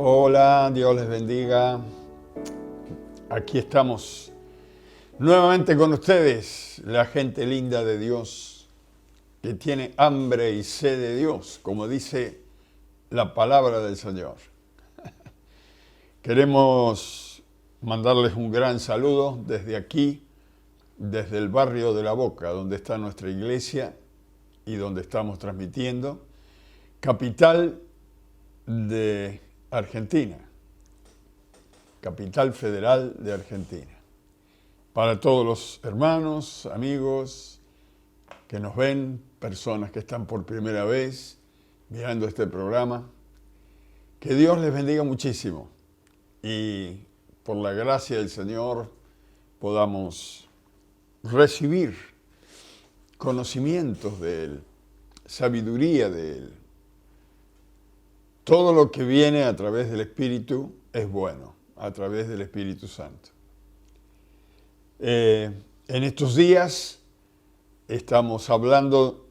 Hola, Dios les bendiga. Aquí estamos nuevamente con ustedes, la gente linda de Dios, que tiene hambre y sed de Dios, como dice la palabra del Señor. Queremos mandarles un gran saludo desde aquí, desde el barrio de La Boca, donde está nuestra iglesia y donde estamos transmitiendo, capital de Argentina, capital federal de Argentina. Para todos los hermanos, amigos que nos ven, personas que están por primera vez mirando este programa, que Dios les bendiga muchísimo y por la gracia del Señor podamos recibir conocimientos de Él, sabiduría de Él. Todo lo que viene a través del Espíritu es bueno, a través del Espíritu Santo. En estos días estamos dando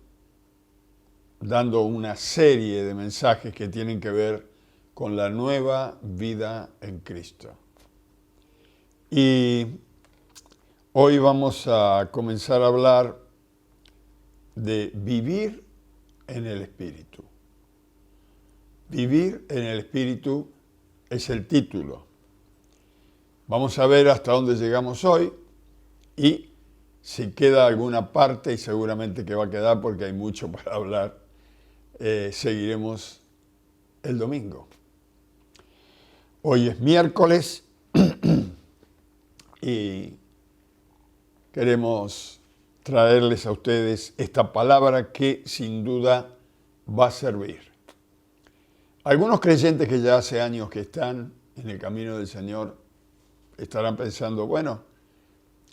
una serie de mensajes que tienen que ver con la nueva vida en Cristo. Y hoy vamos a comenzar a hablar de vivir en el Espíritu. Vivir en el Espíritu es el título. Vamos a ver hasta dónde llegamos hoy y si queda alguna parte, y seguramente que va a quedar porque hay mucho para hablar, seguiremos el domingo. Hoy es miércoles y queremos traerles a ustedes esta palabra que sin duda va a servir. Algunos creyentes que ya hace años que están en el camino del Señor estarán pensando, bueno,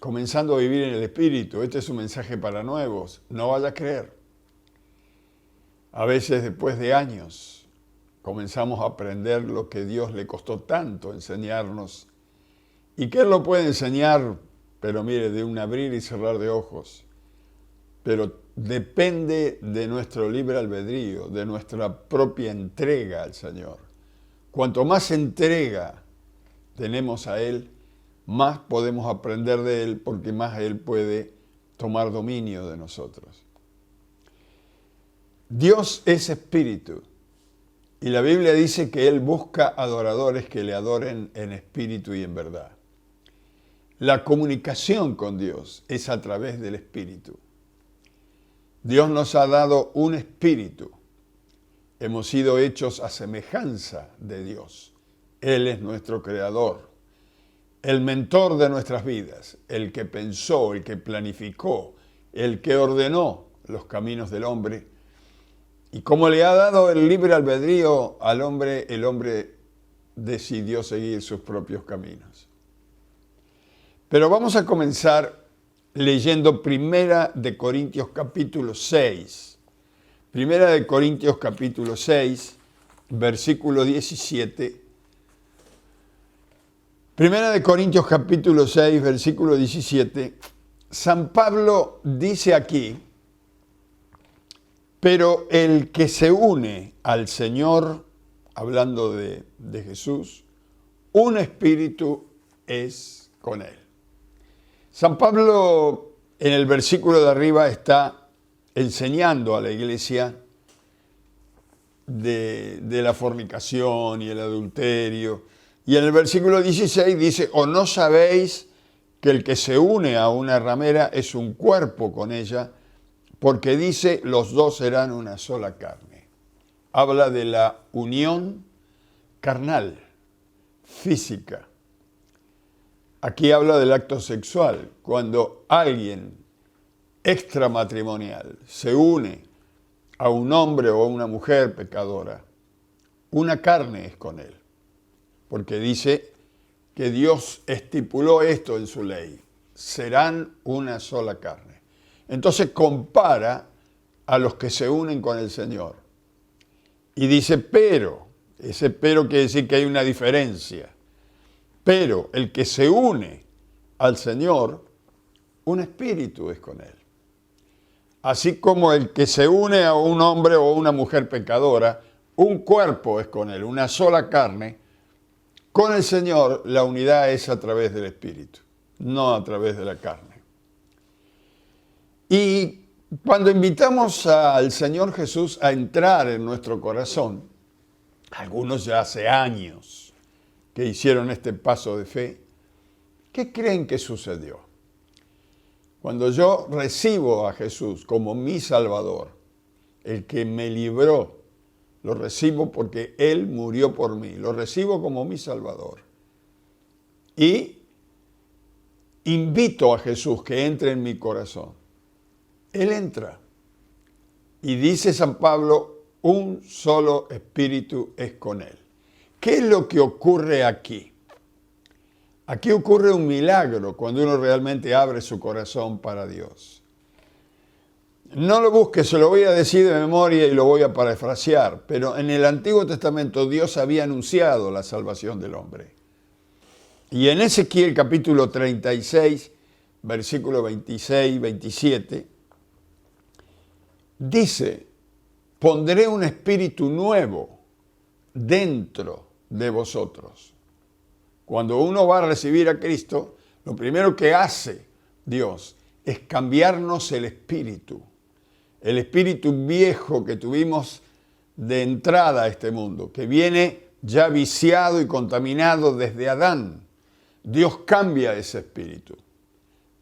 comenzando a vivir en el Espíritu, este es un mensaje para nuevos, no vaya a creer. A veces después de años comenzamos a aprender lo que Dios le costó tanto enseñarnos y que Él lo puede enseñar, pero mire, de un abrir y cerrar de ojos. Pero depende de nuestro libre albedrío, de nuestra propia entrega al Señor. Cuanto más entrega tenemos a Él, más podemos aprender de Él, porque más Él puede tomar dominio de nosotros. Dios es espíritu, y la Biblia dice que Él busca adoradores que le adoren en espíritu y en verdad. La comunicación con Dios es a través del espíritu. Dios nos ha dado un espíritu. Hemos sido hechos a semejanza de Dios. Él es nuestro creador, el mentor de nuestras vidas, el que pensó, el que planificó, el que ordenó los caminos del hombre. Y como le ha dado el libre albedrío al hombre, el hombre decidió seguir sus propios caminos. Pero vamos a comenzar leyendo Primera de Corintios capítulo 6. Primera de Corintios capítulo 6, versículo 17. Primera de Corintios capítulo 6, versículo 17. San Pablo dice aquí, pero el que se une al Señor, hablando de Jesús, un espíritu es con Él. San Pablo en el versículo de arriba está enseñando a la iglesia de la fornicación y el adulterio. Y en el versículo 16 dice, ¿o no sabéis que el que se une a una ramera es un cuerpo con ella? Porque dice, los dos serán una sola carne. Habla de la unión carnal, física. Aquí habla del acto sexual, cuando alguien extramatrimonial se une a un hombre o a una mujer pecadora, una carne es con él, porque dice que Dios estipuló esto en su ley, serán una sola carne. Entonces compara a los que se unen con el Señor y dice, pero, ese pero quiere decir que hay una diferencia. Pero el que se une al Señor, un espíritu es con Él. Así como el que se une a un hombre o una mujer pecadora, un cuerpo es con Él, una sola carne, con el Señor la unidad es a través del Espíritu, no a través de la carne. Y cuando invitamos al Señor Jesús a entrar en nuestro corazón, algunos ya hace años que hicieron este paso de fe, ¿qué creen que sucedió? Cuando yo recibo a Jesús como mi Salvador, el que me libró, lo recibo porque Él murió por mí, lo recibo como mi Salvador. Y invito a Jesús que entre en mi corazón. Él entra. Y dice San Pablo, un solo espíritu es con Él. ¿Qué es lo que ocurre aquí? Aquí ocurre un milagro cuando uno realmente abre su corazón para Dios. No lo busque, se lo voy a decir de memoria y lo voy a parafrasear, pero en el Antiguo Testamento Dios había anunciado la salvación del hombre. Y en Ezequiel capítulo 36, versículo 26, 27, dice, pondré un espíritu nuevo dentro de vosotros. Cuando uno va a recibir a Cristo, lo primero que hace Dios es cambiarnos el espíritu viejo que tuvimos de entrada a este mundo, que viene ya viciado y contaminado desde Adán. Dios cambia ese espíritu.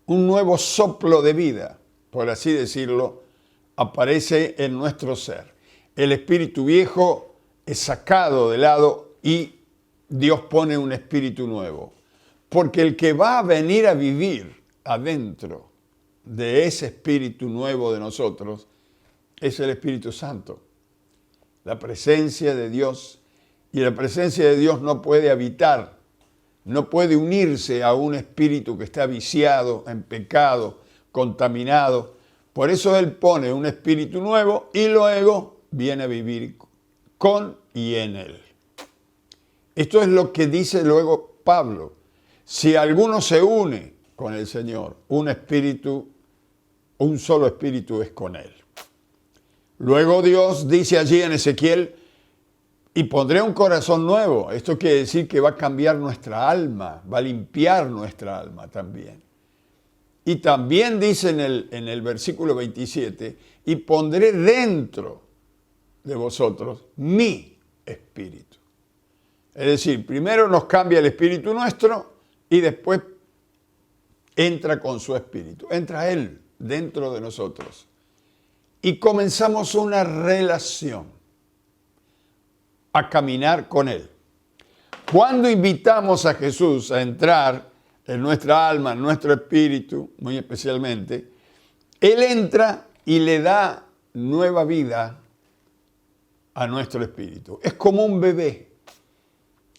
Un nuevo soplo de vida, por así decirlo, aparece en nuestro ser. El espíritu viejo es sacado de lado y Dios pone un espíritu nuevo. Porque el que va a venir a vivir adentro de ese espíritu nuevo de nosotros es el Espíritu Santo. La presencia de Dios. Y la presencia de Dios no puede habitar, no puede unirse a un espíritu que está viciado, en pecado, contaminado. Por eso Él pone un espíritu nuevo y luego viene a vivir con y en Él. Esto es lo que dice luego Pablo. Si alguno se une con el Señor, un solo espíritu es con Él. Luego Dios dice allí en Ezequiel, y pondré un corazón nuevo. Esto quiere decir que va a cambiar nuestra alma, va a limpiar nuestra alma también. Y también dice en el versículo 27, y pondré dentro de vosotros mi espíritu. Es decir, primero nos cambia el espíritu nuestro y después entra con su espíritu. Entra Él dentro de nosotros. Y comenzamos una relación a caminar con Él. Cuando invitamos a Jesús a entrar en nuestra alma, en nuestro espíritu, muy especialmente, Él entra y le da nueva vida a nuestro espíritu. Es como un bebé,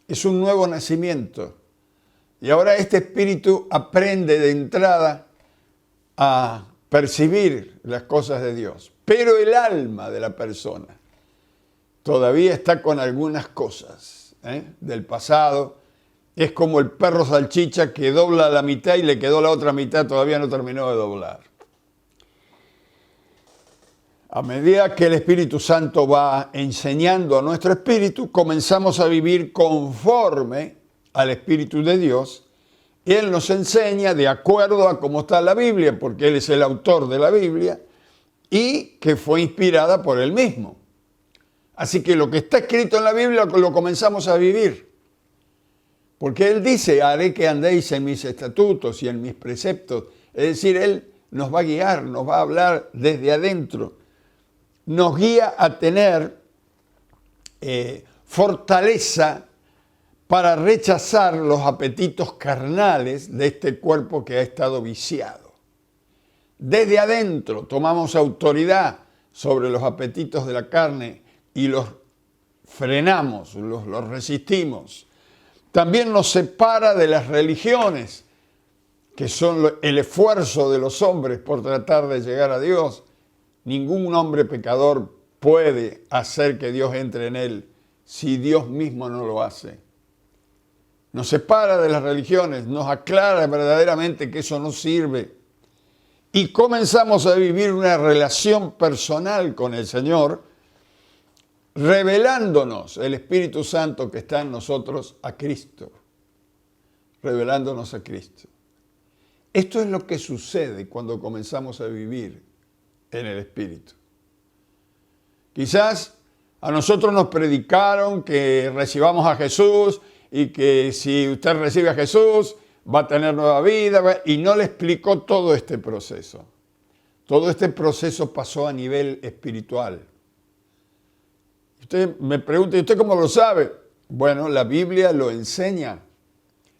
es un nuevo nacimiento. Y ahora este espíritu aprende de entrada a percibir las cosas de Dios. Pero el alma de la persona todavía está con algunas cosas del pasado. Es como el perro salchicha que dobla la mitad y le quedó la otra mitad, todavía no terminó de doblar. A medida que el Espíritu Santo va enseñando a nuestro espíritu, comenzamos a vivir conforme al Espíritu de Dios. Él nos enseña de acuerdo a cómo está la Biblia, porque Él es el autor de la Biblia y que fue inspirada por Él mismo. Así que lo que está escrito en la Biblia lo comenzamos a vivir. Porque Él dice, haré que andéis en mis estatutos y en mis preceptos. Es decir, Él nos va a guiar, nos va a hablar desde adentro. Nos guía a tener fortaleza para rechazar los apetitos carnales de este cuerpo que ha estado viciado. Desde adentro tomamos autoridad sobre los apetitos de la carne y los frenamos, los resistimos. También nos separa de las religiones, que son el esfuerzo de los hombres por tratar de llegar a Dios. Ningún hombre pecador puede hacer que Dios entre en él si Dios mismo no lo hace. Nos separa de las religiones, nos aclara verdaderamente que eso no sirve. Y comenzamos a vivir una relación personal con el Señor, revelándonos el Espíritu Santo que está en nosotros a Cristo. Revelándonos a Cristo. Esto es lo que sucede cuando comenzamos a vivir en el Espíritu. Quizás a nosotros nos predicaron que recibamos a Jesús y que si usted recibe a Jesús va a tener nueva vida, y no le explicó todo este proceso. Todo este proceso pasó a nivel espiritual. Usted me pregunta, ¿y usted cómo lo sabe? Bueno, la Biblia lo enseña,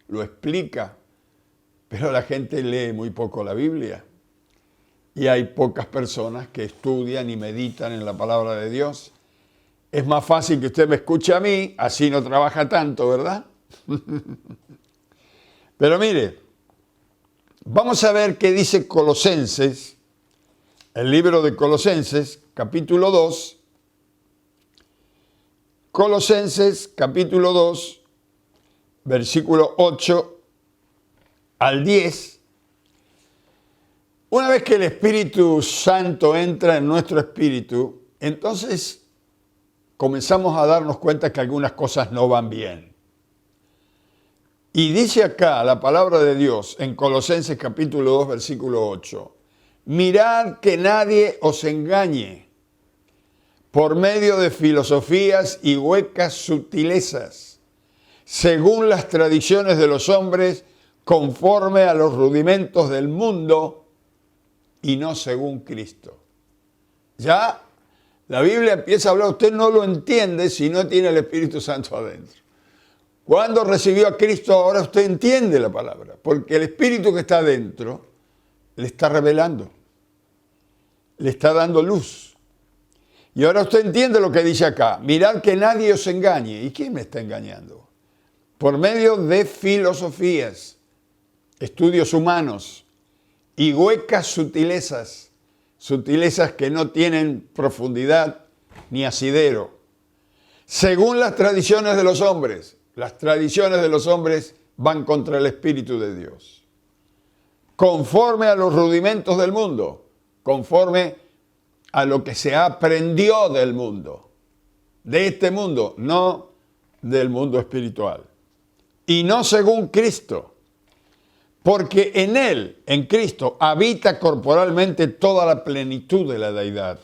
lo explica, pero la gente lee muy poco la Biblia. Y hay pocas personas que estudian y meditan en la palabra de Dios. Es más fácil que usted me escuche a mí, así no trabaja tanto, ¿verdad? Pero mire, vamos a ver qué dice Colosenses, el libro de Colosenses, capítulo 2. Colosenses, capítulo 2, versículo 8 al 10. Una vez que el Espíritu Santo entra en nuestro espíritu, entonces comenzamos a darnos cuenta que algunas cosas no van bien. Y dice acá la palabra de Dios en Colosenses capítulo 2, versículo 8. Mirad que nadie os engañe por medio de filosofías y huecas sutilezas, según las tradiciones de los hombres, conforme a los rudimentos del mundo y no según Cristo. Ya la Biblia empieza a hablar, usted no lo entiende si no tiene el Espíritu Santo adentro. Cuando recibió a Cristo, ahora usted entiende la palabra, porque el Espíritu que está adentro le está revelando, le está dando luz. Y ahora usted entiende lo que dice acá. Mirad que nadie os engañe. ¿Y quién me está engañando? Por medio de filosofías, estudios humanos y huecas sutilezas, sutilezas que no tienen profundidad ni asidero. Según las tradiciones de los hombres. Las tradiciones de los hombres van contra el Espíritu de Dios. Conforme a los rudimentos del mundo, conforme a lo que se aprendió del mundo, de este mundo, no del mundo espiritual. Y no según Cristo, porque en Él, en Cristo, habita corporalmente toda la plenitud de la deidad.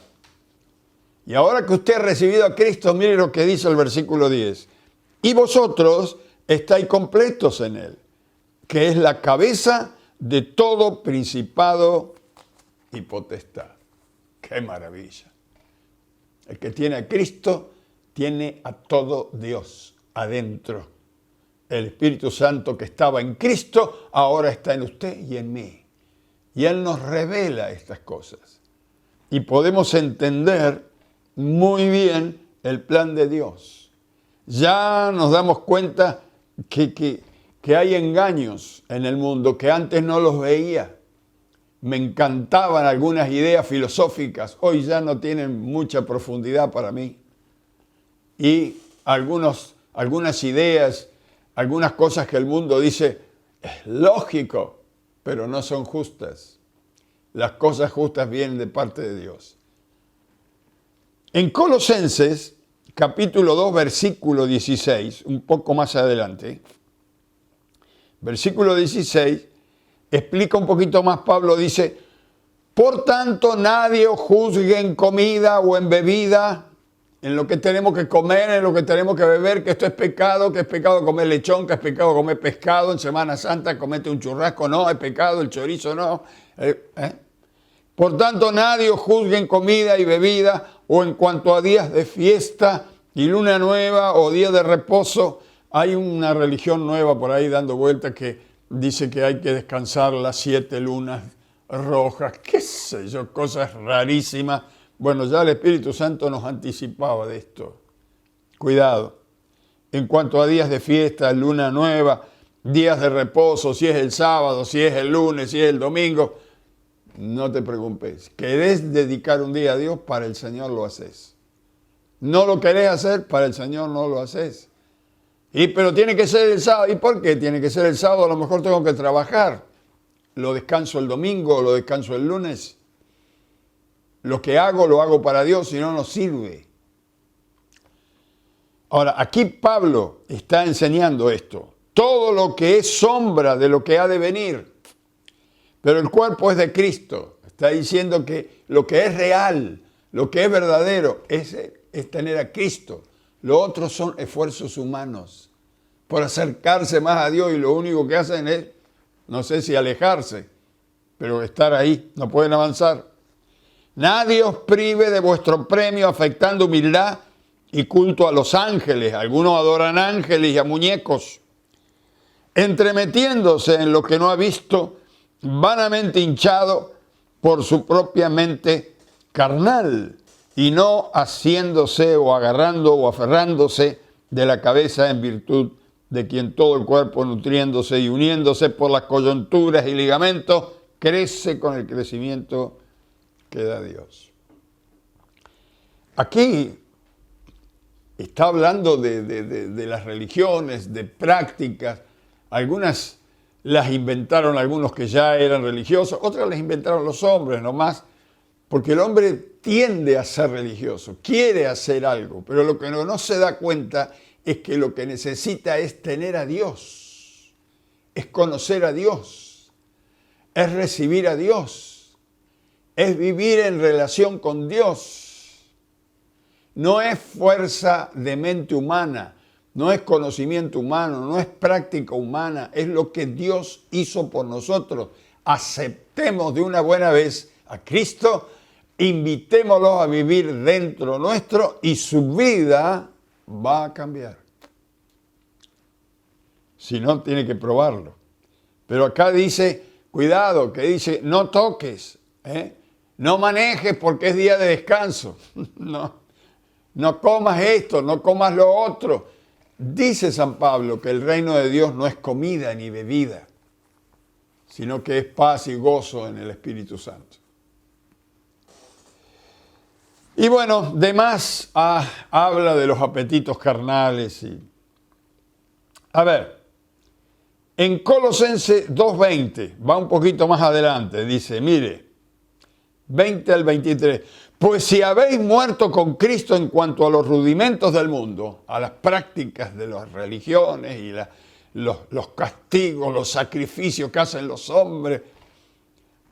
Y ahora que usted ha recibido a Cristo, mire lo que dice el versículo 10. Y vosotros estáis completos en Él, que es la cabeza de todo principado y potestad. ¡Qué maravilla! El que tiene a Cristo tiene a todo Dios adentro. El Espíritu Santo que estaba en Cristo ahora está en usted y en mí. Y Él nos revela estas cosas. Y podemos entender muy bien el plan de Dios. Ya nos damos cuenta que hay engaños en el mundo que antes no los veía. Me encantaban algunas ideas filosóficas, hoy ya no tienen mucha profundidad para mí. Y algunas ideas, algunas cosas que el mundo dice, es lógico, pero no son justas. Las cosas justas vienen de parte de Dios. En Colosenses, capítulo 2, versículo 16, un poco más adelante, versículo 16, explica un poquito más. Pablo dice, por tanto nadie os juzgue en comida o en bebida, en lo que tenemos que comer, en lo que tenemos que beber, que esto es pecado comer lechón, que es pecado comer pescado, en Semana Santa comete un churrasco, no, es pecado, el chorizo no. Por tanto nadie os juzgue en comida y bebida o en cuanto a días de fiesta y luna nueva o día de reposo. Hay una religión nueva por ahí dando vueltas que dice que hay que descansar las 7 lunas rojas, qué sé yo, cosas rarísimas. Bueno, ya el Espíritu Santo nos anticipaba de esto. Cuidado. En cuanto a días de fiesta, luna nueva, días de reposo, si es el sábado, si es el lunes, si es el domingo, no te preocupes. ¿Querés dedicar un día a Dios? Para el Señor lo haces. ¿No lo querés hacer? Para el Señor no lo haces. Pero tiene que ser el sábado. ¿Y por qué tiene que ser el sábado? A lo mejor tengo que trabajar. Lo descanso el domingo, lo descanso el lunes. Lo que hago, lo hago para Dios, si no, no sirve. Ahora, aquí Pablo está enseñando esto. Todo lo que es sombra de lo que ha de venir. Pero el cuerpo es de Cristo. Está diciendo que lo que es real, lo que es verdadero, es tener a Cristo. Lo otro son esfuerzos humanos por acercarse más a Dios y lo único que hacen es, no sé si alejarse, pero estar ahí, no pueden avanzar. Nadie os prive de vuestro premio afectando humildad y culto a los ángeles. Algunos adoran ángeles y a muñecos, entremetiéndose en lo que no ha visto, vanamente hinchado por su propia mente carnal, y no haciéndose o agarrando o aferrándose de la cabeza, en virtud de quien todo el cuerpo, nutriéndose y uniéndose por las coyunturas y ligamentos, crece con el crecimiento que da Dios. Aquí está hablando de las religiones, de prácticas. Algunas las inventaron algunos que ya eran religiosos, otras las inventaron los hombres nomás, porque el hombre tiende a ser religioso, quiere hacer algo, pero lo que no se da cuenta es que lo que necesita es tener a Dios, es conocer a Dios, es recibir a Dios, es vivir en relación con Dios. No es fuerza de mente humana, no es conocimiento humano, no es práctica humana, es lo que Dios hizo por nosotros. Aceptemos de una buena vez a Cristo, invitémoslo a vivir dentro nuestro y su vida va a cambiar. Si no, tiene que probarlo. Pero acá dice, cuidado, que dice, no toques, no manejes porque es día de descanso. No comas esto, no comas lo otro. Dice San Pablo que el reino de Dios no es comida ni bebida, sino que es paz y gozo en el Espíritu Santo. Y bueno, de más habla de los apetitos carnales. A ver, en Colosenses 2:20, va un poquito más adelante, dice, mire, 20 al 23. Pues si habéis muerto con Cristo en cuanto a los rudimentos del mundo, a las prácticas de las religiones y los castigos, los sacrificios que hacen los hombres,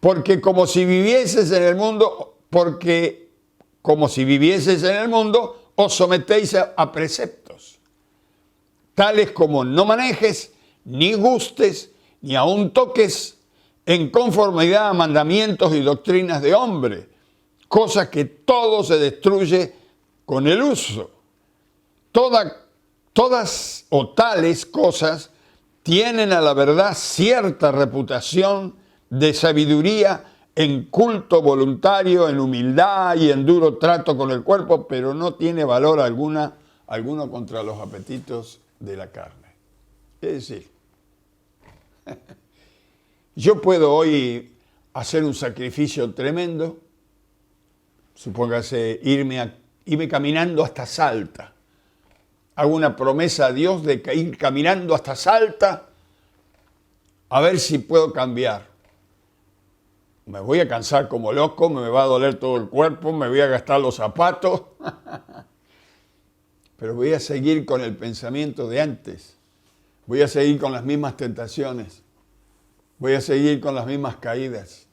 porque como si vivieses en el mundo, os sometéis a preceptos, tales como no manejes, ni gustes, ni aun toques, en conformidad a mandamientos y doctrinas de hombre, cosa que todo se destruye con el uso. Todas o tales cosas tienen a la verdad cierta reputación de sabiduría en culto voluntario, en humildad y en duro trato con el cuerpo, pero no tiene valor alguno contra los apetitos de la carne. Es decir, yo puedo hoy hacer un sacrificio tremendo, supóngase irme caminando hasta Salta. Hago una promesa a Dios de ir caminando hasta Salta a ver si puedo cambiar. Me voy a cansar como loco, me va a doler todo el cuerpo, me voy a gastar los zapatos, pero voy a seguir con el pensamiento de antes. Voy a seguir con las mismas tentaciones. Voy a seguir con las mismas caídas.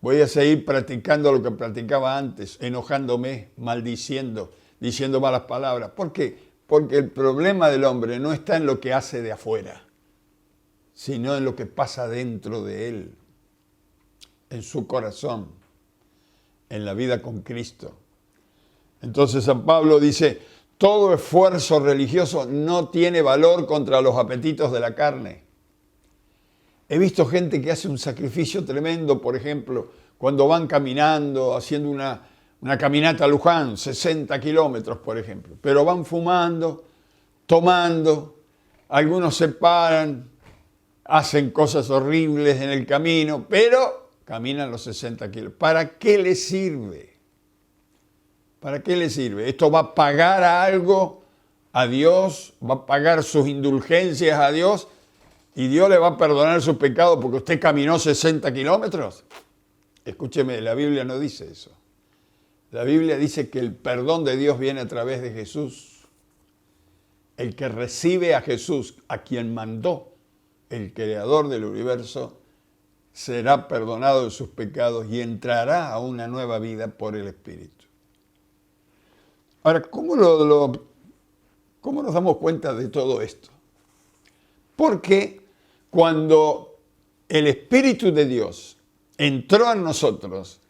Voy a seguir practicando lo que practicaba antes, enojándome, maldiciendo, diciendo malas palabras. ¿Por qué? Porque el problema del hombre no está en lo que hace de afuera, sino en lo que pasa dentro de él, en su corazón, en la vida con Cristo. Entonces San Pablo dice, todo esfuerzo religioso no tiene valor contra los apetitos de la carne. He visto gente que hace un sacrificio tremendo, por ejemplo, cuando van caminando, haciendo una caminata a Luján, 60 kilómetros, por ejemplo, pero van fumando, tomando, algunos se paran, hacen cosas horribles en el camino, pero caminan los 60 kilómetros. ¿Para qué les sirve? ¿Para qué le sirve? ¿Esto va a pagar algo a Dios? ¿Va a pagar sus indulgencias a Dios? ¿Y Dios le va a perdonar sus pecados porque usted caminó 60 kilómetros? Escúcheme, la Biblia no dice eso. La Biblia dice que el perdón de Dios viene a través de Jesús. el que recibe a Jesús, a quien mandó el Creador del universo, será perdonado de sus pecados y entrará a una nueva vida por el Espíritu. Ahora, ¿cómo nos damos cuenta de todo esto? Porque cuando el Espíritu de Dios entró en nosotros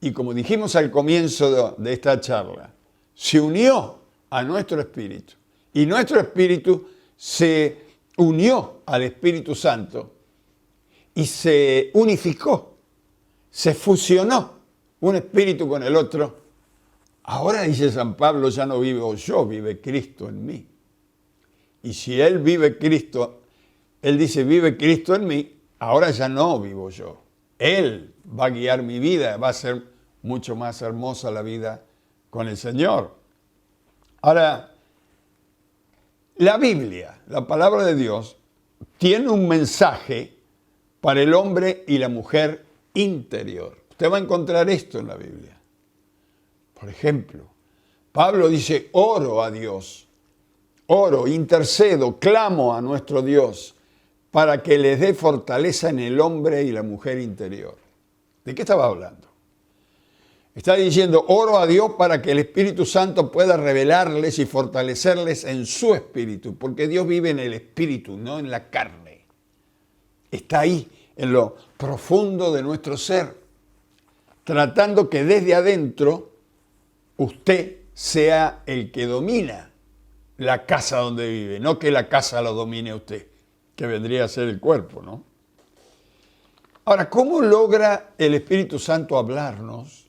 y, como dijimos al comienzo de esta charla, se unió a nuestro espíritu y nuestro espíritu se unió al Espíritu Santo y se unificó, se fusionó un espíritu con el otro. Ahora, dice San Pablo, ya no vivo yo, vive Cristo en mí. Y si Él vive Cristo, Él dice, vive Cristo en mí, ahora ya no vivo yo. Él va a guiar mi vida, va a ser mucho más hermosa la vida con el Señor. Ahora, la Biblia, la palabra de Dios, tiene un mensaje para el hombre y la mujer interior. Usted va a encontrar esto en la Biblia. Por ejemplo, Pablo dice, oro a Dios, oro, intercedo, clamo a nuestro Dios para que les dé fortaleza en el hombre y la mujer interior. ¿De qué estaba hablando? Está diciendo, oro a Dios para que el Espíritu Santo pueda revelarles y fortalecerles en su espíritu, porque Dios vive en el espíritu, no en la carne. Está ahí, en lo profundo de nuestro ser, tratando que desde adentro usted sea el que domina la casa donde vive, no que la casa lo domine a usted, que vendría a ser el cuerpo, ¿no? Ahora, ¿cómo logra el Espíritu Santo hablarnos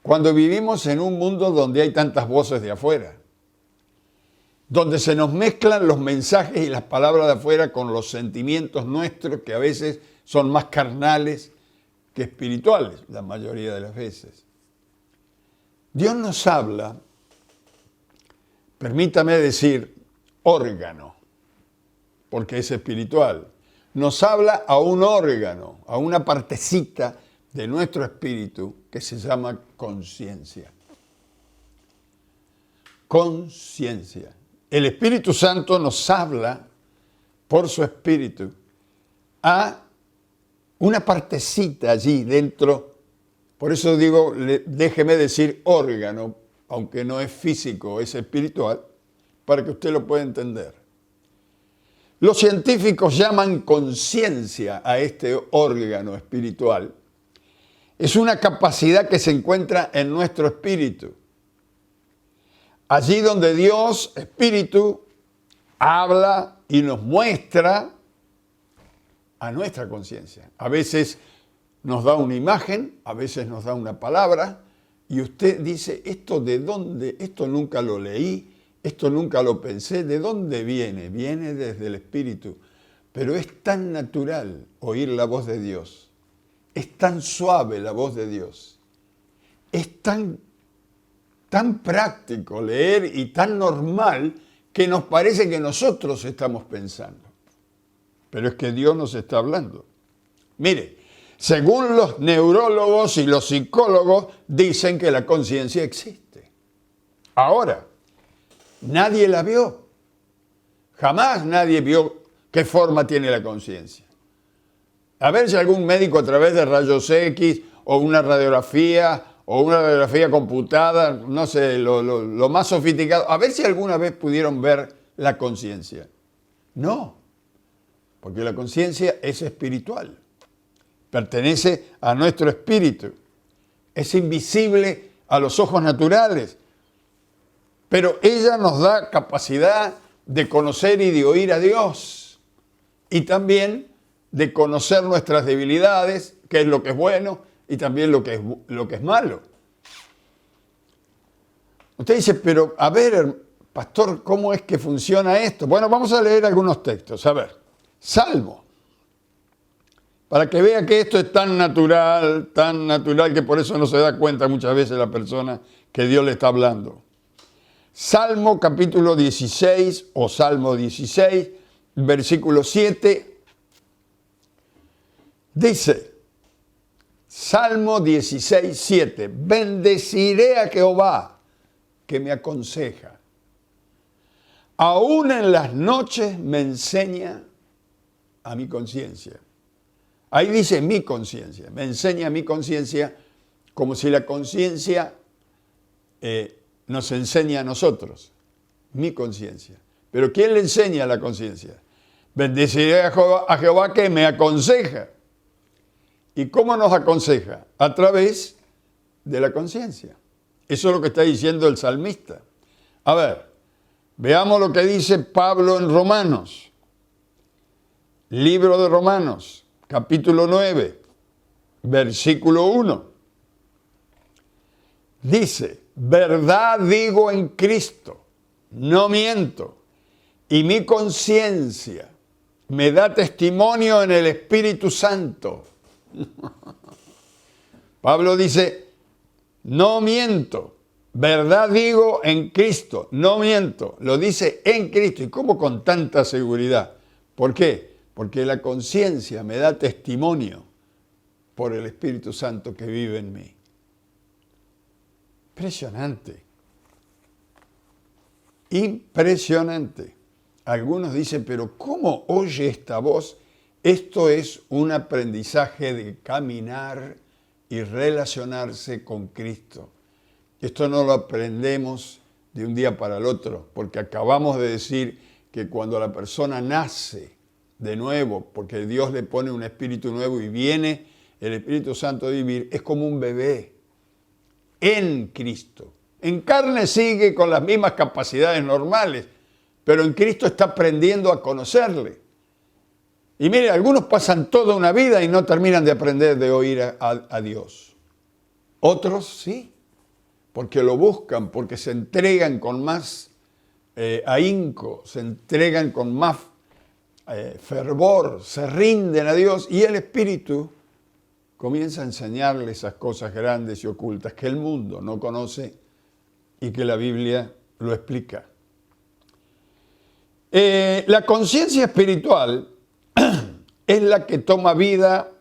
cuando vivimos en un mundo donde hay tantas voces de afuera? Donde se nos mezclan los mensajes y las palabras de afuera con los sentimientos nuestros, que a veces son más carnales que espirituales, la mayoría de las veces. Dios nos habla, permítame decir, órgano, porque es espiritual. Nos habla a un órgano, a una partecita de nuestro espíritu que se llama conciencia. Conciencia. El Espíritu Santo nos habla por su espíritu a una partecita allí dentro. Por eso digo, déjeme decir órgano, aunque no es físico, es espiritual, para que usted lo pueda entender. Los científicos llaman conciencia a este órgano espiritual. Es una capacidad que se encuentra en nuestro espíritu. Allí donde Dios, Espíritu, habla y nos muestra a nuestra conciencia. A veces nos da una imagen, a veces nos da una palabra, y usted dice, ¿esto de dónde? Esto nunca lo leí, esto nunca lo pensé. ¿De dónde viene? Viene desde el Espíritu. Pero es tan natural oír la voz de Dios. Es tan suave la voz de Dios. Es tan práctico leer y tan normal que nos parece que nosotros estamos pensando. Pero es que Dios nos está hablando. Mire, según los neurólogos y los psicólogos, dicen que la conciencia existe. Ahora, nadie la vio. Jamás nadie vio qué forma tiene la conciencia. A ver si algún médico a través de rayos X o una radiografía computada, no sé, lo más sofisticado, a ver si alguna vez pudieron ver la conciencia. No, porque la conciencia es espiritual, pertenece a nuestro espíritu, es invisible a los ojos naturales, pero ella nos da capacidad de conocer y de oír a Dios, y también de conocer nuestras debilidades, qué es lo que es bueno y también lo que es malo. Usted dice, pero a ver, pastor, ¿cómo es que funciona esto? Bueno, vamos a leer algunos textos. A ver, Salmo, para que vea que esto es tan natural que por eso no se da cuenta muchas veces la persona que Dios le está hablando. Salmo capítulo 16 o Salmo 16, versículo 7. Dice, Salmo 16, 7, bendeciré a Jehová que me aconseja. Aún en las noches me enseña a mi conciencia. Ahí dice mi conciencia, me enseña a mi conciencia como si la conciencia nos enseña a nosotros, mi conciencia. Pero ¿quién le enseña a la conciencia? Bendeciré a Jehová que me aconseja. ¿Y cómo nos aconseja? A través de la conciencia. Eso es lo que está diciendo el salmista. A ver, veamos lo que dice Pablo en Romanos. Libro de Romanos, capítulo 9, versículo 1. Dice, verdad digo en Cristo, no miento, y mi conciencia me da testimonio en el Espíritu Santo. Pablo dice, no miento, verdad digo en Cristo, no miento, lo dice en Cristo. ¿Y cómo con tanta seguridad? ¿Por qué? Porque la conciencia me da testimonio por el Espíritu Santo que vive en mí. Impresionante. Impresionante. Algunos dicen, pero ¿cómo oye esta voz? Esto es un aprendizaje de caminar y relacionarse con Cristo. Esto no lo aprendemos de un día para el otro, porque acabamos de decir que cuando la persona nace de nuevo, porque Dios le pone un espíritu nuevo y viene el Espíritu Santo a vivir, es como un bebé en Cristo. En carne sigue con las mismas capacidades normales, pero en Cristo está aprendiendo a conocerle. Y mire, algunos pasan toda una vida y no terminan de aprender de oír a Dios. Otros sí, porque lo buscan, porque se entregan con más ahínco, se entregan con más fervor, se rinden a Dios y el Espíritu comienza a enseñarle esas cosas grandes y ocultas que el mundo no conoce y que la Biblia lo explica. La conciencia espiritual es la que toma vida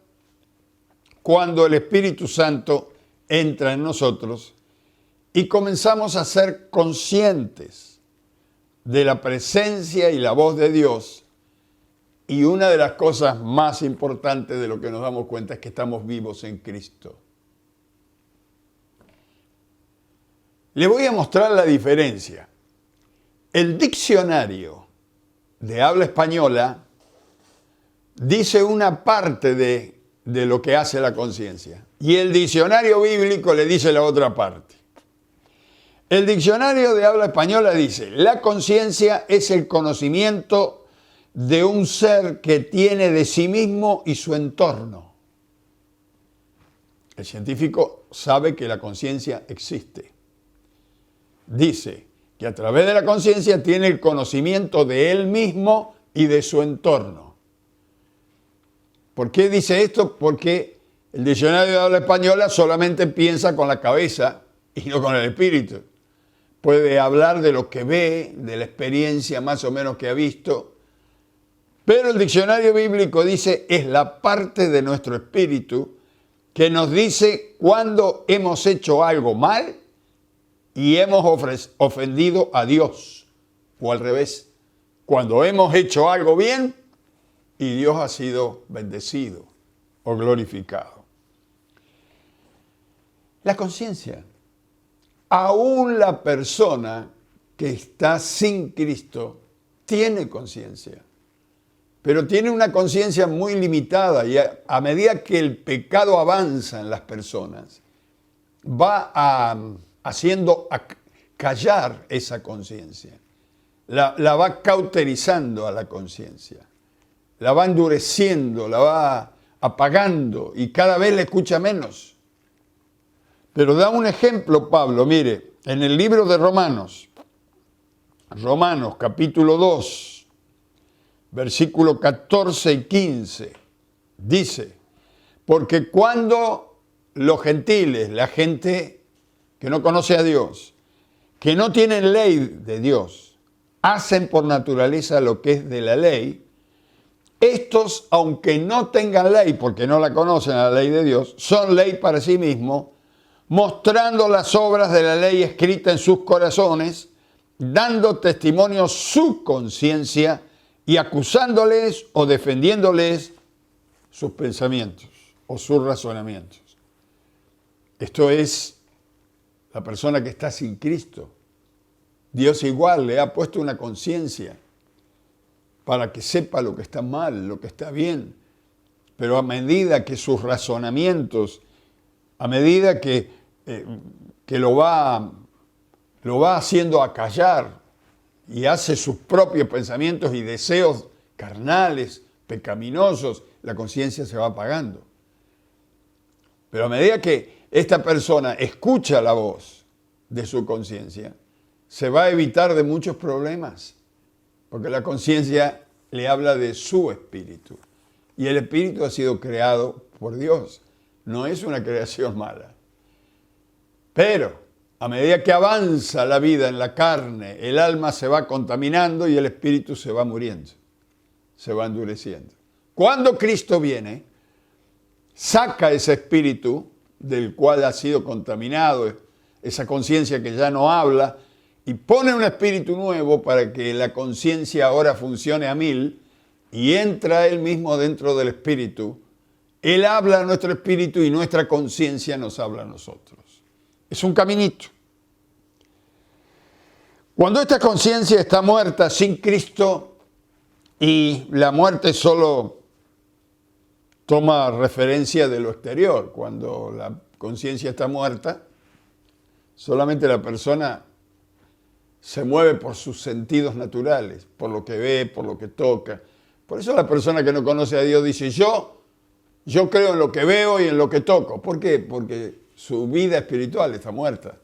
cuando el Espíritu Santo entra en nosotros y comenzamos a ser conscientes de la presencia y la voz de Dios. Y una de las cosas más importantes de lo que nos damos cuenta es que estamos vivos en Cristo. Les voy a mostrar la diferencia. El diccionario de habla española dice una parte de lo que hace la conciencia y el diccionario bíblico le dice la otra parte. El diccionario de habla española dice, la conciencia es el conocimiento de un ser que tiene de sí mismo y su entorno. El científico sabe que la conciencia existe. Dice que a través de la conciencia tiene el conocimiento de él mismo y de su entorno. ¿Por qué dice esto? Porque el diccionario de habla española solamente piensa con la cabeza y no con el espíritu. Puede hablar de lo que ve, de la experiencia más o menos que ha visto, pero el diccionario bíblico dice es la parte de nuestro espíritu que nos dice cuando hemos hecho algo mal y hemos ofendido a Dios, o al revés, cuando hemos hecho algo bien y Dios ha sido bendecido o glorificado. La conciencia. Aún la persona que está sin Cristo tiene conciencia, pero tiene una conciencia muy limitada y a medida que el pecado avanza en las personas, va haciendo callar esa conciencia, la va cauterizando a la conciencia, la va endureciendo, la va apagando y cada vez le escucha menos. Pero da un ejemplo Pablo, mire, en el libro de Romanos capítulo 2, versículos 14 y 15, dice, porque cuando los gentiles, la gente que no conoce a Dios, que no tienen ley de Dios, hacen por naturaleza lo que es de la ley, estos, aunque no tengan ley, porque no la conocen a la ley de Dios, son ley para sí mismos, mostrando las obras de la ley escrita en sus corazones, dando testimonio su conciencia y acusándoles o defendiéndoles sus pensamientos o sus razonamientos. Esto es la persona que está sin Cristo. Dios igual le ha puesto una conciencia para que sepa lo que está mal, lo que está bien. Pero a medida que sus razonamientos, a medida que lo va haciendo acallar y hace sus propios pensamientos y deseos carnales, pecaminosos, la conciencia se va apagando. Pero a medida que esta persona escucha la voz de su conciencia, se va a evitar de muchos problemas, porque la conciencia le habla de su espíritu. Y el espíritu ha sido creado por Dios, no es una creación mala. Pero a medida que avanza la vida en la carne, el alma se va contaminando y el espíritu se va muriendo, se va endureciendo. Cuando Cristo viene, saca ese espíritu del cual ha sido contaminado, esa conciencia que ya no habla, y pone un espíritu nuevo para que la conciencia ahora funcione a 1000 y entra Él mismo dentro del espíritu. Él habla a nuestro espíritu y nuestra conciencia nos habla a nosotros. Es un caminito. Cuando esta conciencia está muerta sin Cristo y la muerte solo toma referencia de lo exterior, cuando la conciencia está muerta, solamente la persona se mueve por sus sentidos naturales, por lo que ve, por lo que toca. Por eso la persona que no conoce a Dios dice, yo creo en lo que veo y en lo que toco. ¿Por qué? Porque su vida espiritual está muerta.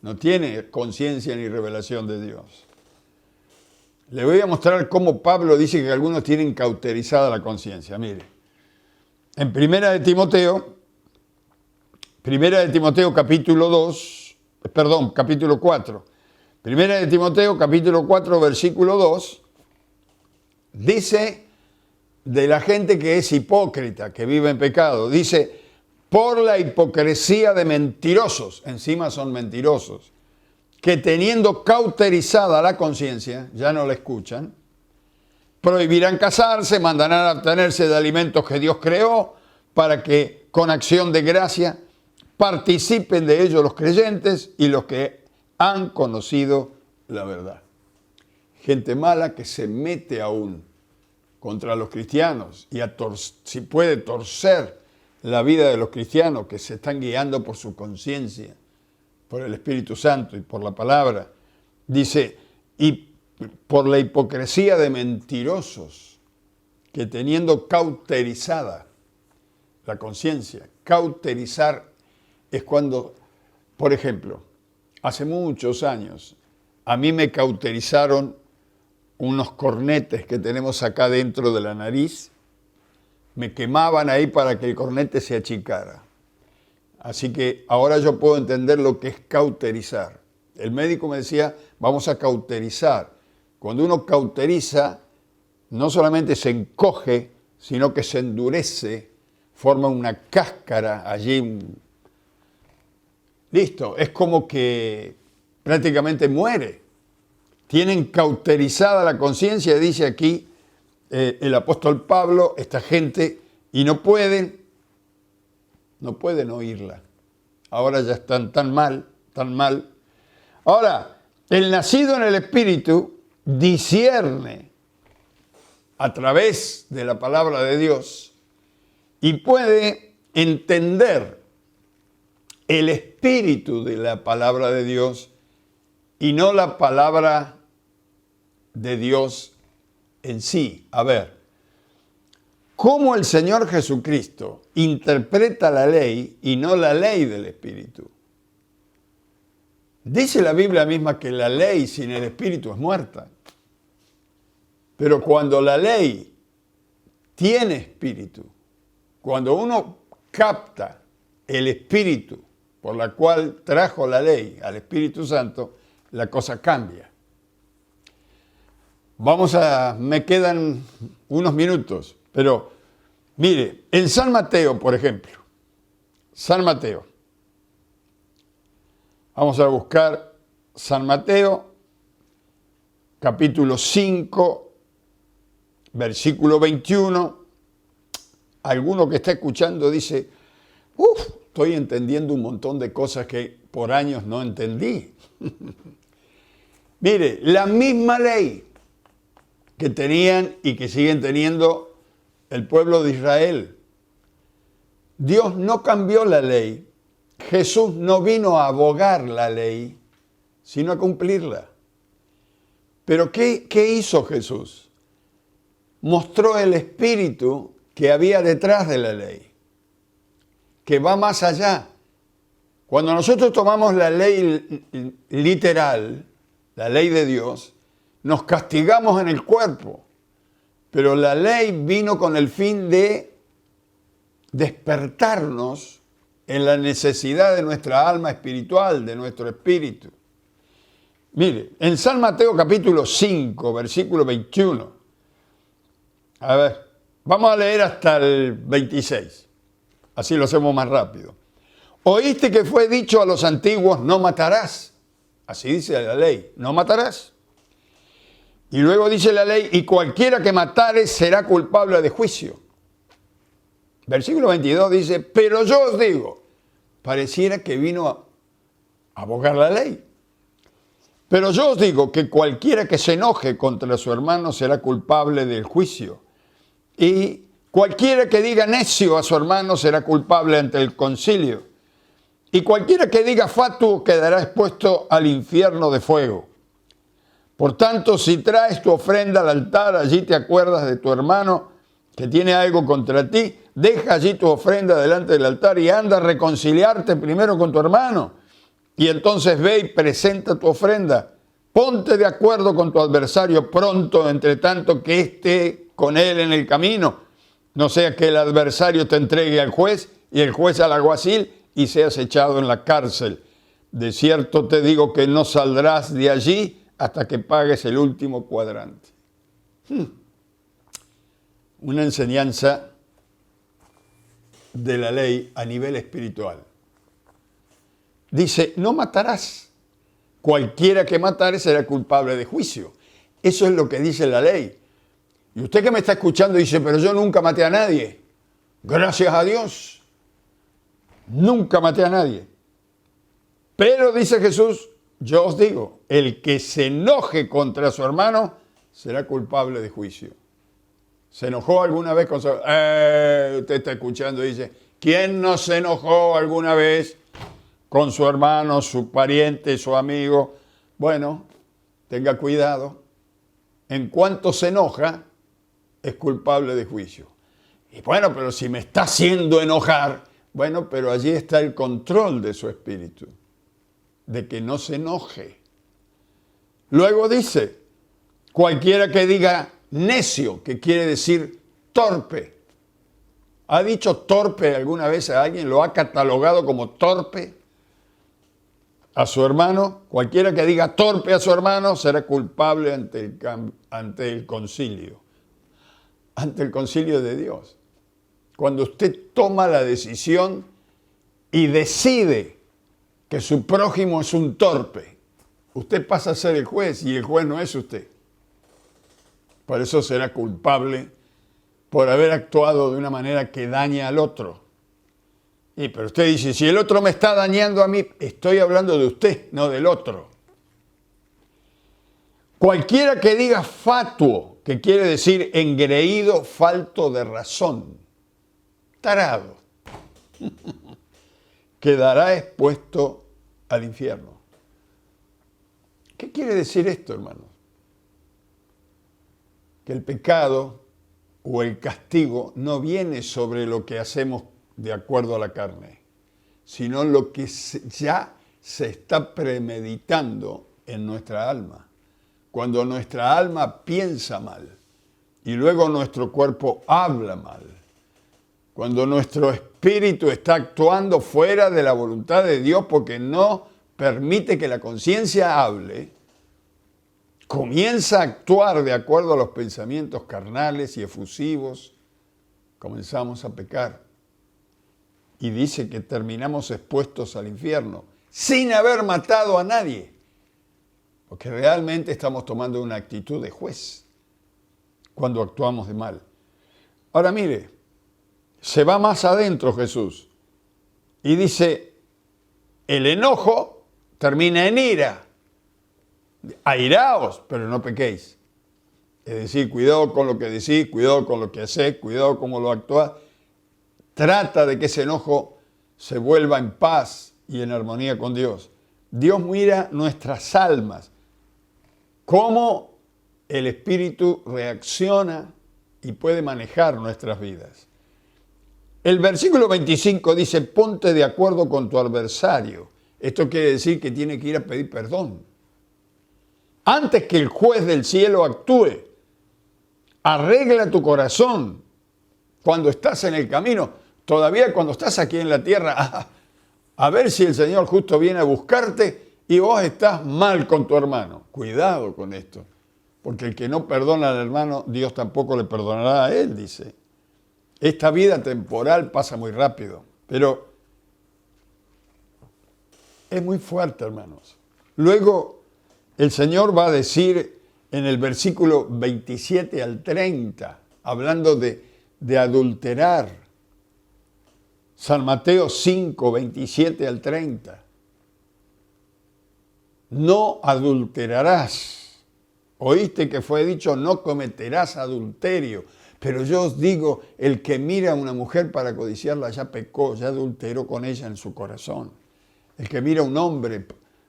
No tiene conciencia ni revelación de Dios. Le voy a mostrar cómo Pablo dice que algunos tienen cauterizada la conciencia. Mire, en Primera de Timoteo capítulo 4. Primera de Timoteo, capítulo 4, versículo 2, dice de la gente que es hipócrita, que vive en pecado. Dice, por la hipocresía de mentirosos, encima son mentirosos, que teniendo cauterizada la conciencia, ya no la escuchan, prohibirán casarse, mandarán abstenerse de alimentos que Dios creó, para que con acción de gracia participen de ellos los creyentes y los que han conocido la verdad. Gente mala que se mete aún contra los cristianos y si puede torcer la vida de los cristianos que se están guiando por su conciencia, por el Espíritu Santo y por la palabra. Dice, y por la hipocresía de mentirosos que teniendo cauterizada la conciencia, cauterizar es cuando, por ejemplo, hace muchos años, a mí me cauterizaron unos cornetes que tenemos acá dentro de la nariz. Me quemaban ahí para que el cornete se achicara. Así que ahora yo puedo entender lo que es cauterizar. El médico me decía, vamos a cauterizar. Cuando uno cauteriza, no solamente se encoge, sino que se endurece, forma una cáscara allí. Listo, es como que prácticamente muere. Tienen cauterizada la conciencia, dice aquí el apóstol Pablo, esta gente, y no pueden oírla. Ahora ya están tan mal. Ahora, el nacido en el Espíritu discierne a través de la palabra de Dios y puede entender el espíritu de la palabra de Dios y no la palabra de Dios en sí. A ver, ¿cómo el Señor Jesucristo interpreta la ley y no la ley del Espíritu? Dice la Biblia misma que la ley sin el Espíritu es muerta. Pero cuando la ley tiene espíritu, cuando uno capta el espíritu por la cual trajo la ley al Espíritu Santo, la cosa cambia. Me quedan unos minutos, pero mire, en San Mateo, por ejemplo, San Mateo. Vamos a buscar San Mateo, capítulo 5, versículo 21. Alguno que está escuchando dice, estoy entendiendo un montón de cosas que por años no entendí. Mire, la misma ley que tenían y que siguen teniendo el pueblo de Israel. Dios no cambió la ley. Jesús no vino a abogar la ley, sino a cumplirla. Pero ¿qué hizo Jesús? Mostró el espíritu que había detrás de la ley, que va más allá. Cuando nosotros tomamos la ley literal, la ley de Dios, nos castigamos en el cuerpo, pero la ley vino con el fin de despertarnos en la necesidad de nuestra alma espiritual, de nuestro espíritu. Mire, en San Mateo capítulo 5, versículo 21, a ver, vamos a leer hasta el 26, así lo hacemos más rápido. Oíste que fue dicho a los antiguos, no matarás. Así dice la ley, no matarás. Y luego dice la ley, y cualquiera que matare será culpable de juicio. Versículo 22 dice, pero yo os digo, pareciera que vino a abogar la ley. Pero yo os digo que cualquiera que se enoje contra su hermano será culpable del juicio. Y cualquiera que diga necio a su hermano será culpable ante el concilio. Y cualquiera que diga fatuo quedará expuesto al infierno de fuego. Por tanto, si traes tu ofrenda al altar, allí te acuerdas de tu hermano que tiene algo contra ti, deja allí tu ofrenda delante del altar y anda a reconciliarte primero con tu hermano. Y entonces ve y presenta tu ofrenda. Ponte de acuerdo con tu adversario pronto, entre tanto que esté con él en el camino. No sea que el adversario te entregue al juez y el juez al alguacil y seas echado en la cárcel. De cierto te digo que no saldrás de allí hasta que pagues el último cuadrante. Una enseñanza de la ley a nivel espiritual. Dice, no matarás. Cualquiera que matare será culpable de juicio. Eso es lo que dice la ley. Y usted que me está escuchando dice, pero yo nunca maté a nadie. Gracias a Dios. Nunca maté a nadie. Pero dice Jesús, yo os digo, el que se enoje contra su hermano será culpable de juicio. ¿Se enojó alguna vez con su hermano? Usted está escuchando y dice, ¿quién no se enojó alguna vez con su hermano, su pariente, su amigo? Bueno, tenga cuidado. En cuanto se enoja, es culpable de juicio. Y bueno, pero si me está haciendo enojar, bueno, pero allí está el control de su espíritu, de que no se enoje. Luego dice, cualquiera que diga necio, que quiere decir torpe. ¿Ha dicho torpe alguna vez a alguien? ¿Lo ha catalogado como torpe a su hermano? Cualquiera que diga torpe a su hermano será culpable ante el concilio. Ante el concilio de Dios. Cuando usted toma la decisión y decide que su prójimo es un torpe, usted pasa a ser el juez y el juez no es usted. Por eso será culpable por haber actuado de una manera que daña al otro. Pero usted dice, si el otro me está dañando a mí, estoy hablando de usted, no del otro. Cualquiera que diga fatuo, que quiere decir engreído, falto de razón, tarado, quedará expuesto al infierno. ¿Qué quiere decir esto, hermanos? Que el pecado o el castigo no viene sobre lo que hacemos de acuerdo a la carne, sino lo que ya se está premeditando en nuestra alma. Cuando nuestra alma piensa mal y luego nuestro cuerpo habla mal, cuando nuestro espíritu está actuando fuera de la voluntad de Dios porque no permite que la conciencia hable, comienza a actuar de acuerdo a los pensamientos carnales y efusivos, comenzamos a pecar. Y dice que terminamos expuestos al infierno, sin haber matado a nadie. Porque realmente estamos tomando una actitud de juez cuando actuamos de mal. Ahora mire, se va más adentro Jesús y dice, el enojo termina en ira. Airaos, pero no pequéis. Es decir, cuidado con lo que decís, cuidado con lo que hacés, cuidado con cómo lo actuás. Trata de que ese enojo se vuelva en paz y en armonía con Dios. Dios mira nuestras almas, cómo el Espíritu reacciona y puede manejar nuestras vidas. El versículo 25 dice, ponte de acuerdo con tu adversario. Esto quiere decir que tiene que ir a pedir perdón. Antes que el juez del cielo actúe, arregla tu corazón cuando estás en el camino. Todavía cuando estás aquí en la tierra, a ver si el Señor justo viene a buscarte y vos estás mal con tu hermano. Cuidado con esto, porque el que no perdona al hermano, Dios tampoco le perdonará a él, dice. Esta vida temporal pasa muy rápido, pero es muy fuerte, hermanos. Luego, el Señor va a decir en el versículo 27 al 30, hablando de adulterar. San Mateo 5, 27 al 30. No adulterarás. Oíste que fue dicho, no cometerás adulterio. Pero yo os digo, el que mira a una mujer para codiciarla ya pecó, ya adulteró con ella en su corazón. El que mira a un hombre,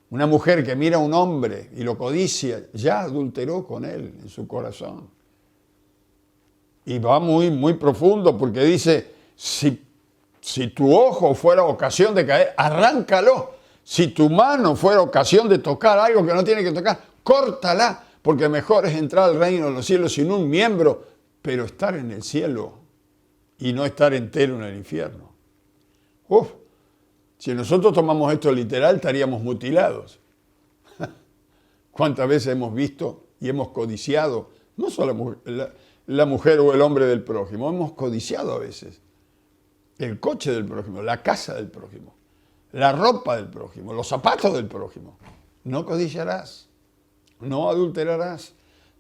una mujer que mira a un hombre y lo codicia, ya adulteró con él en su corazón. Y va muy, muy profundo porque dice, si tu ojo fuera ocasión de caer, arráncalo. Si tu mano fuera ocasión de tocar algo que no tiene que tocar, córtala, porque mejor es entrar al reino de los cielos sin un miembro, pero estar en el cielo y no estar entero en el infierno. Si nosotros tomamos esto literal, estaríamos mutilados. ¿Cuántas veces hemos visto y hemos codiciado, no solo la mujer o el hombre del prójimo, hemos codiciado a veces el coche del prójimo, la casa del prójimo, la ropa del prójimo, los zapatos del prójimo? No codiciarás, no adulterarás.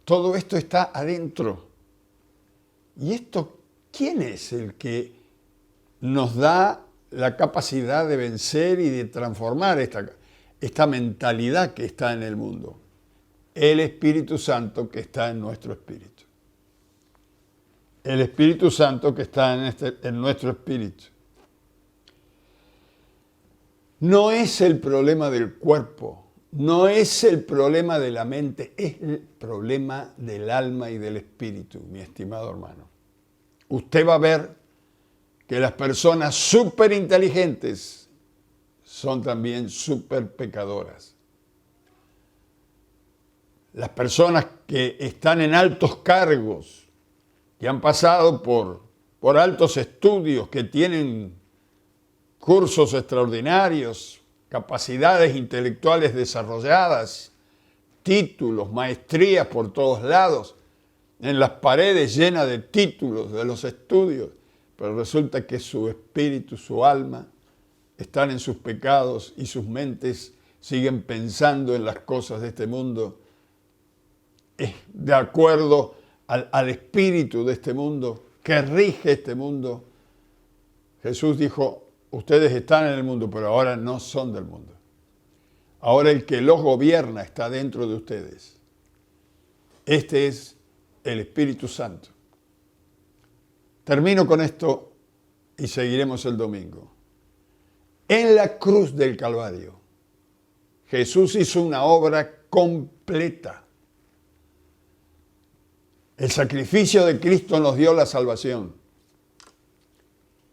Todo esto está adentro. ¿Y esto quién es el que nos da la capacidad de vencer y de transformar esta mentalidad que está en el mundo? El Espíritu Santo que está en nuestro espíritu. El Espíritu Santo que está en nuestro espíritu. No es el problema del cuerpo, no es el problema de la mente, es el problema del alma y del espíritu, mi estimado hermano. Usted va a ver que las personas súper inteligentes son también súper pecadoras. Las personas que están en altos cargos, que han pasado por altos estudios, que tienen cursos extraordinarios, capacidades intelectuales desarrolladas, títulos, maestrías por todos lados, en las paredes llenas de títulos de los estudios, pero resulta que su espíritu, su alma, están en sus pecados y sus mentes siguen pensando en las cosas de este mundo, de acuerdo al espíritu de este mundo, que rige este mundo. Jesús dijo, ustedes están en el mundo, pero ahora no son del mundo. Ahora el que los gobierna está dentro de ustedes. Este es el Espíritu Santo. Termino con esto y seguiremos el domingo. En la cruz del Calvario, Jesús hizo una obra completa. El sacrificio de Cristo nos dio la salvación.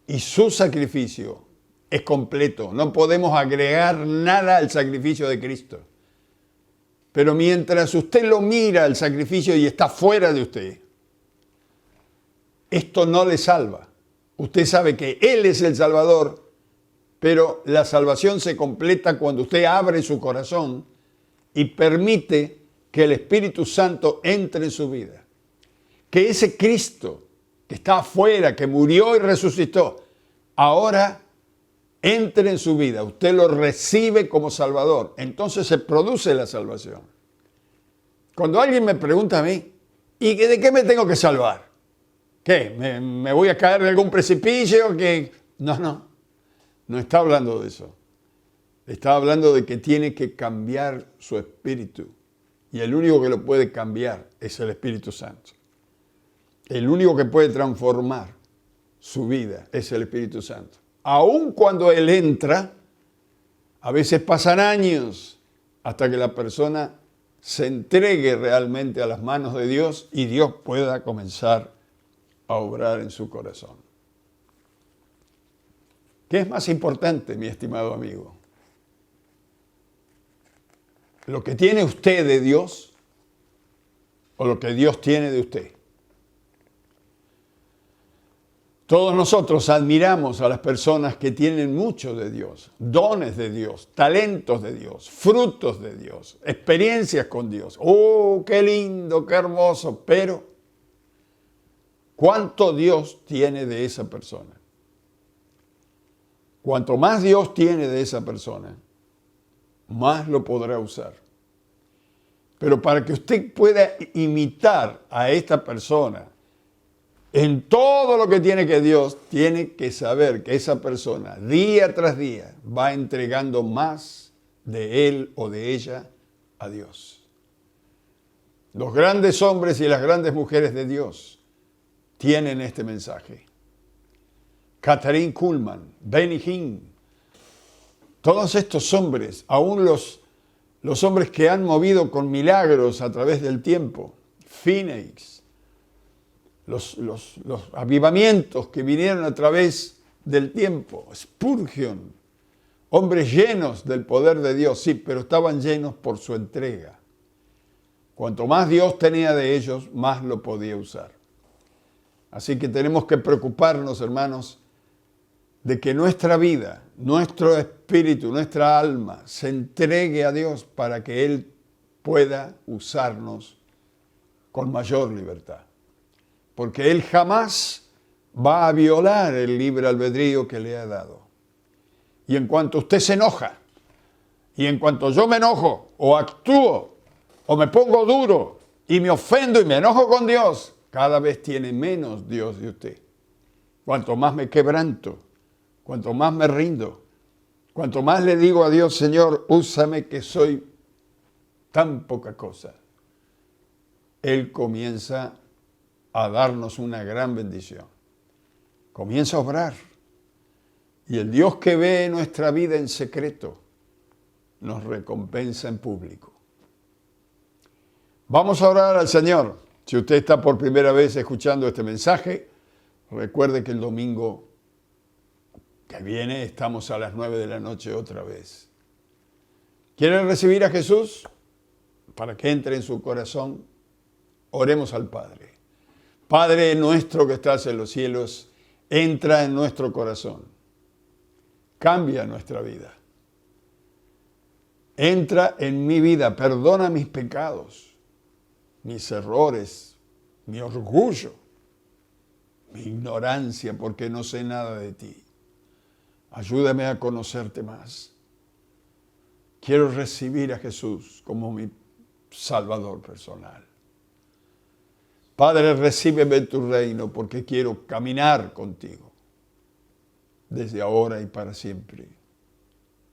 Y su sacrificio es completo. No podemos agregar nada al sacrificio de Cristo. Pero mientras usted lo mira, el sacrificio, y está fuera de usted, esto no le salva. Usted sabe que Él es el Salvador, pero la salvación se completa cuando usted abre su corazón y permite que el Espíritu Santo entre en su vida. Que ese Cristo que está afuera, que murió y resucitó, ahora entre en su vida. Usted lo recibe como Salvador. Entonces se produce la salvación. Cuando alguien me pregunta a mí, ¿y de qué me tengo que salvar? ¿Qué? ¿Me voy a caer de algún precipicio? ¿Qué? No está hablando de eso. Está hablando de que tiene que cambiar su espíritu. Y el único que lo puede cambiar es el Espíritu Santo. El único que puede transformar su vida es el Espíritu Santo. Aun cuando Él entra, a veces pasan años hasta que la persona se entregue realmente a las manos de Dios y Dios pueda comenzar a obrar en su corazón. ¿Qué es más importante, mi estimado amigo? ¿Lo que tiene usted de Dios o lo que Dios tiene de usted? Todos nosotros admiramos a las personas que tienen mucho de Dios, dones de Dios, talentos de Dios, frutos de Dios, experiencias con Dios. ¡Oh, qué lindo, qué hermoso! Pero, ¿cuánto Dios tiene de esa persona? Cuanto más Dios tiene de esa persona, más lo podrá usar. Pero para que usted pueda imitar a esta persona en todo lo que tiene que Dios, tiene que saber que esa persona día tras día va entregando más de él o de ella a Dios. Los grandes hombres y las grandes mujeres de Dios tienen este mensaje. Kathryn Kuhlman, Benny Hinn, todos estos hombres, aún los hombres que han movido con milagros a través del tiempo, Phoenix, los avivamientos que vinieron a través del tiempo, Spurgeon, hombres llenos del poder de Dios, sí, pero estaban llenos por su entrega. Cuanto más Dios tenía de ellos, más lo podía usar. Así que tenemos que preocuparnos, hermanos, de que nuestra vida, nuestro espíritu, nuestra alma se entregue a Dios para que Él pueda usarnos con mayor libertad. Porque Él jamás va a violar el libre albedrío que le ha dado. Y en cuanto usted se enoja, y en cuanto yo me enojo, o actúo, o me pongo duro, y me ofendo y me enojo con Dios, cada vez tiene menos Dios de usted. Cuanto más me quebranto, cuanto más me rindo, cuanto más le digo a Dios, Señor, úsame que soy tan poca cosa, Él comienza a darnos una gran bendición. Comienza a obrar. Y el Dios que ve nuestra vida en secreto nos recompensa en público. Vamos a orar al Señor. Si usted está por primera vez escuchando este mensaje, recuerde que el domingo que viene estamos a las 9 de la noche otra vez. ¿Quiere recibir a Jesús? Para que entre en su corazón, oremos al Padre. Padre nuestro que estás en los cielos, entra en nuestro corazón. Cambia nuestra vida. Entra en mi vida, perdona mis pecados, mis errores, mi orgullo, mi ignorancia porque no sé nada de ti. Ayúdame a conocerte más. Quiero recibir a Jesús como mi Salvador personal. Padre, recíbeme en tu reino porque quiero caminar contigo desde ahora y para siempre.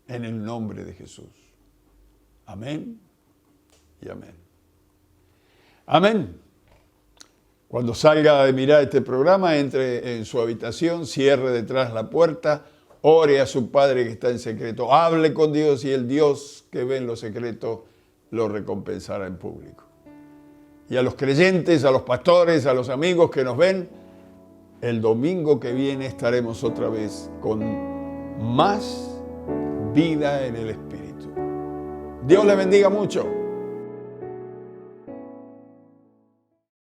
En el nombre de Jesús. Amén y amén. Amén. Cuando salga de mirar este programa, entre en su habitación, cierre detrás la puerta, ore a su Padre que está en secreto, hable con Dios y el Dios que ve en lo secreto lo recompensará en público. Y a los creyentes, a los pastores, a los amigos que nos ven, el domingo que viene estaremos otra vez con más vida en el Espíritu. Dios le bendiga mucho.